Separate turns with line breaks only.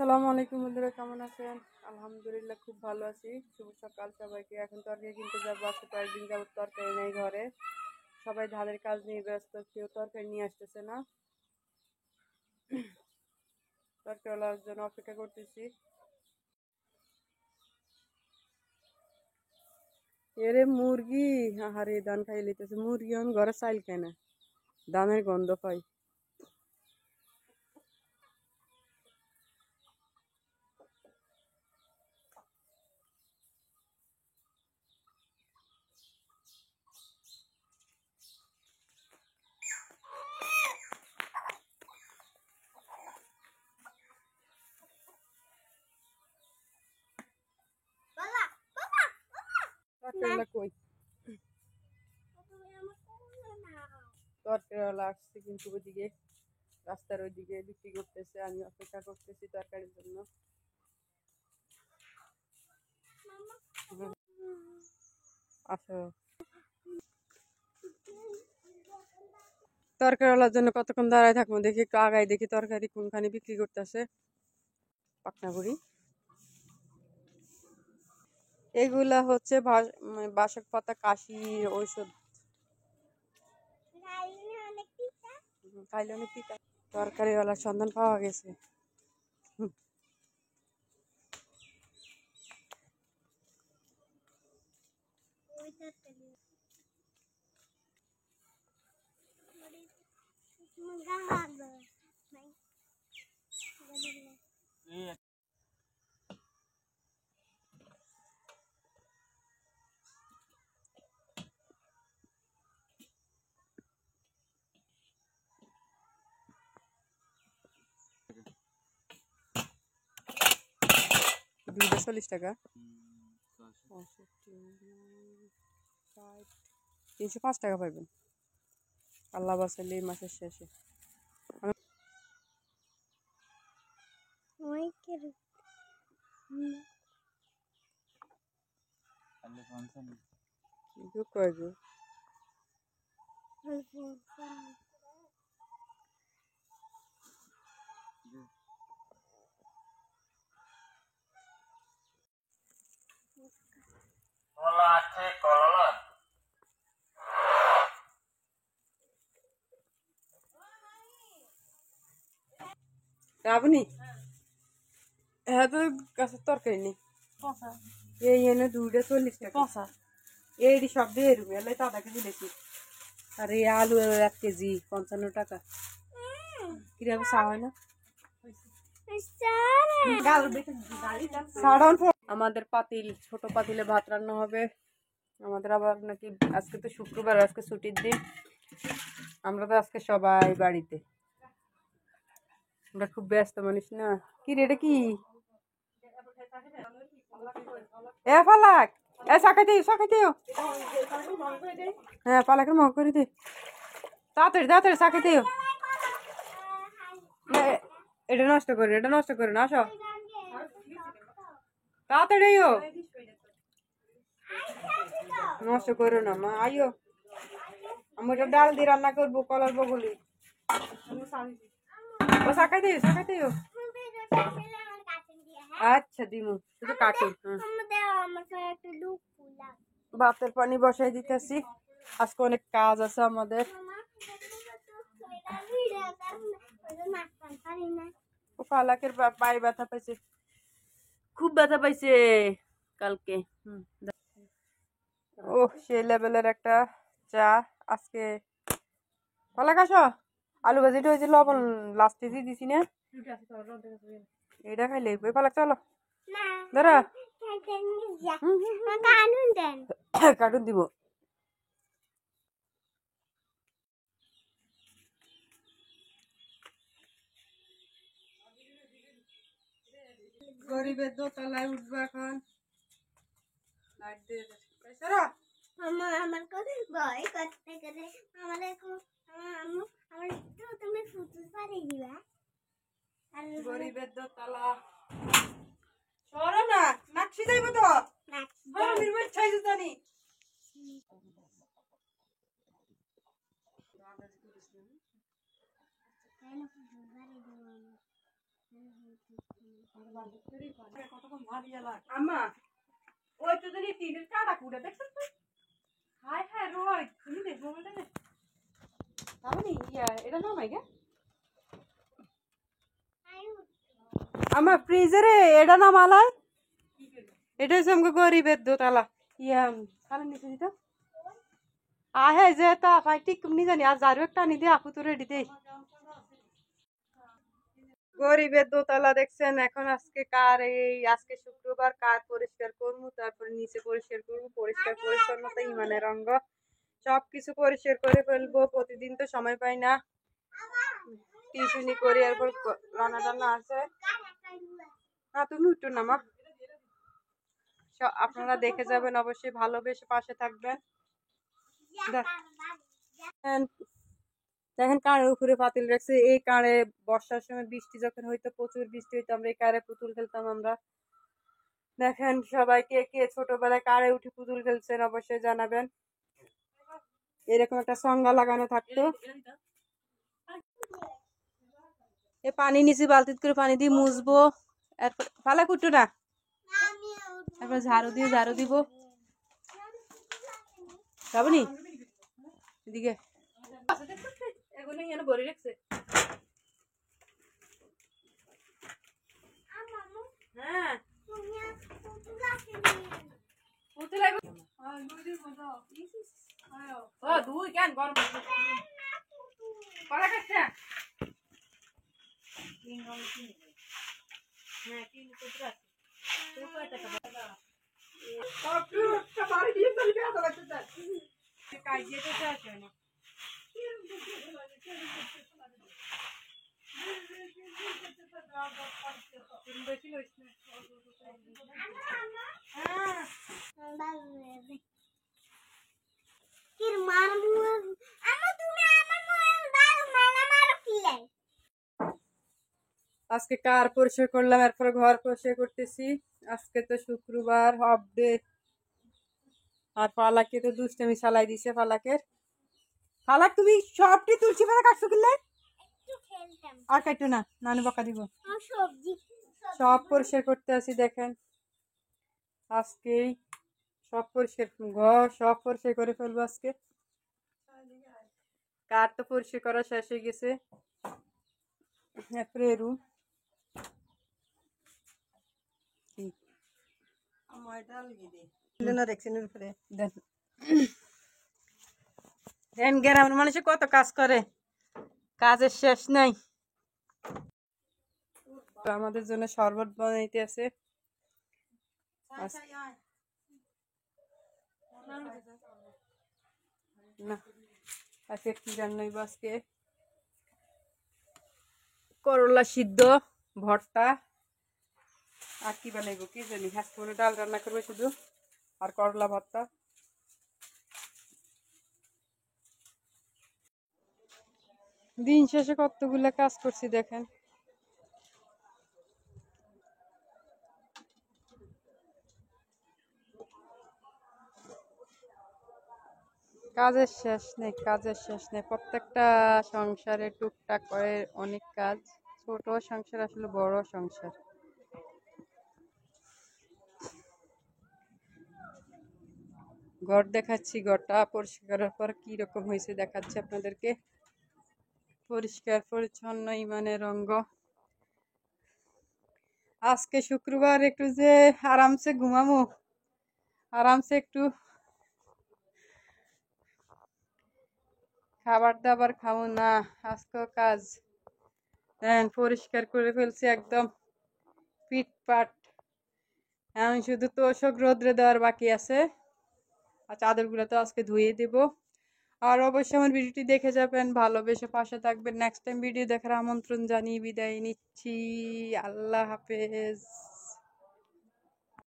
আসসালামু আলাইকুম বন্ধুরা, কেমন আছেন? আলহামদুলিল্লাহ খুব ভালো আছি। শুভ সকাল সবাইকে। এখন তরকারি কিনতে যাবো, আজকে কয়েকদিন যাবো তরকারি নেই ঘরে, সবাই ধানের কাজ নিয়ে ব্যস্ত, কেউ তরকারি নিয়ে আসতেছে না। তরকারিওয়ালার জন্য অপেক্ষা করতেছি। এরে মুরগি, আহারে ধান খাই লিতেছে মুরগি, এখন ঘরে চাইল কেনা, ধানের গন্ধ পাই। তরকারিওয়ালা কই? তরকারিওয়ালা আসছে কিন্তু ওইদিকে, রাস্তার ওইদিকে বিক্রি করতেছে, আমি অপেক্ষা করতেছি তরকারির জন্য। আসো, তরকারিওয়ালার জন্য কতক্ষণ দাঁড়ায় থাকবো, দেখি একটু আগাই, দেখি তরকারি কোনখানে বিক্রি করতেছে। পাকনাগুড়ি, এগুলা হচ্ছে বাসক পাতা, কাশির ঔষধ। খাইলে অনেক তিতা। তরকারিওয়ালার সন্ধান পাওয়া গেছে। দুইটা 40 টাকা, 305 টাকা পাইবেন আল্লাহ বাসালে এই মাসের শেষে। রাবনি, হ্যাঁ তো গাছের তরকারি নেই, এই এনে দুইটা 40 টাকা, এই সব দিয়ে এরকম এলে তো আধা কেজি বেশি। আর এই আলু 1 কেজি 55 টাকা। কিরকম চা হয় না? আমাদের পাতিল, ছোট পাতিলে ভাত রান্না হবে। আমাদের আবার নাকি আজকে তো শুক্রবার, আজকে ছুটির দিন, আমরা তো আজকে সবাই বাড়িতে, আমরা খুব ব্যস্ত মানুষ না। কি রে, এটা কি? এ পালাক, এ চাকাইতে চাকাইতে, হ্যাঁ পালাকের মগ করে দে, তাড়াতাড়ি তাড়াতাড়ি চাকাইতে। এটা নষ্ট করে, এটা নষ্ট করে না, আসো তাড়াতাড়ি, নষ্ট করো না মা, আইও। আমি ওটা ডাল দিয়ে রান্না করবো, কলার বগলি। ও চাকাই দিও, চাকাই দিও। আচ্ছা দিমু, শুধু কাটি। ভাতের পানি বসাই দিতেছি, আজকে অনেক কাজ আছে আমাদের। ও পালাকের পায়ে ব্যথা পাইছে, খুব ব্যথা পাইছে কালকে। ও সে লেভেলের একটা চা আজকে। পালাক আসো, আলু ভাজিটা হয়েছে, লবণ লাস্টে দিয়ে দিছি না, এটা খাইলে ওই পালাক চলো দাঁড়া, কার্টুন দিব। গরিবের দোতলায় উঠবো এখন, লাইট দিয়ে আমার কথা ভয় করতে করে আমার তুমি ফুটে পারি দিবা। গরিবের দোতলা সরো না, নাকশি যাইব তো, গরমের মধ্যে ছাই জানি। আম্মা ওই তো জানি টিনের কাটা কুড়ে দেখছো তো হাই হাই রোয় তুমি দেখবো বলতে না তাহলে এটা না মাই গে আমার ফ্রিজে এটা না মালায় এটা হচ্ছে আমাকে গরিবের দোতলা খালি নিচে দিত আহে যে তা ভাই ঠিক নি জানি আর যারও একটা আনি দিয়ে আপু তো রেডি দেই গরিবের দোতলা দেখছেন এখন আজকে আজকে শুক্রবার কার পরিষ্কার করবো তারপরে নিচে পরিষ্কার করবো পরিষ্কার পরিচ্ছন্নতা ইমানের অঙ্গ সবকিছু পরিষ্কার করে ফেলবো প্রতিদিন তো সময় পাই না টিউশনি করি এরপর রান্না টান্না আছে না তুমি উঠো না মা আপনারা দেখে যাবেন অবশ্যই ভালোবেসে পাশে থাকবেন দেখেন কারের উপরে পাতিল রাখছে এই কারে বর্ষার সময় বৃষ্টি যখন হইতো প্রচুর বৃষ্টি হইতো আমরা এই কারে পুতুল খেলতাম আমরা দেখেন সবাইকে কে ছোটবেলায় কারে উঠে পুতুল খেলছেন অবশ্যই জানাবেন এরকম একটা সংজ্ঞা লাগানো থাকতো এ পানি নিচে বালতি করে পানি দিয়ে মুছবো এরপর ফালা কুটু না তারপর ঝাড়ু দিব যাবনি এদিকে এগুলো এখানে ভরে রাখছে হ্যাঁ দুই কেন গরম কলা খাচ্ছে হ্যাঁ তিন কুকুর আছে আজকে কার পরিষ্কার করলাম এরপরে ঘর পরিষ্কার করতেছি আজকে তো শুক্রবার অফ ডে আর পালাকে তো দুষ্টামি চালাই দিছে পালাকের পালাক তুমি সবটি তুলসী পাতা কাটছো কিনলে আর কাটো না নানু বকা দিব সব পরিষ্কার করতে আসি দেখেন আজকেই সব পরিষ্কার ঘর সব পরিষ্কার করে ফেলবো আজকে কার তো পরিষ্কার করা শেষ হয়ে গেছে এরপরে রুম গ্রামের মানুষে কত কাজ করে কাজের শেষ নাই আমাদের জন্য শরবত বানাইতে আছে না আজকে কি রান্নাইব আজকে করলা সিদ্ধ ভর্তা আর কি বানাইবো কি জানি হাঁস ডাল রান্না করবে শুধু আর করলা ভর্তা দিন শেষে কতগুলা কাজ করছি দেখেন কাজের শেষ নেই প্রত্যেকটা সংসারে টুকটাক করে অনেক কাজ ছোট সংসার আসলে বড় সংসার ঘর দেখাচ্ছি ঘরটা পরিষ্কার করার পর কি রকম হয়েছে দেখাচ্ছি আপনাদেরকে পরিষ্কার পরিচ্ছন্ন ইমানের অঙ্গ আজকে শুক্রবার একটু যে আরামসে ঘুমামো আরামসে একটু খাবার দাবার খাবো না আজকেও কাজ পরিষ্কার করে ফেলছি একদম পিটপাট এখন শুধু তোষক রোদ্রে দেওয়ার বাকি আছে আর চাদরগুলো তো আজকে ধুয়ে দেব আর অবশ্যই আমার ভিডিওটি দেখে যাবেন ভালোবেসে পাশে থাকবেন নেক্সট টাইম ভিডিও দেখার আমন্ত্রণ জানিয়ে বিদায় নিচ্ছি আল্লাহ হাফেজ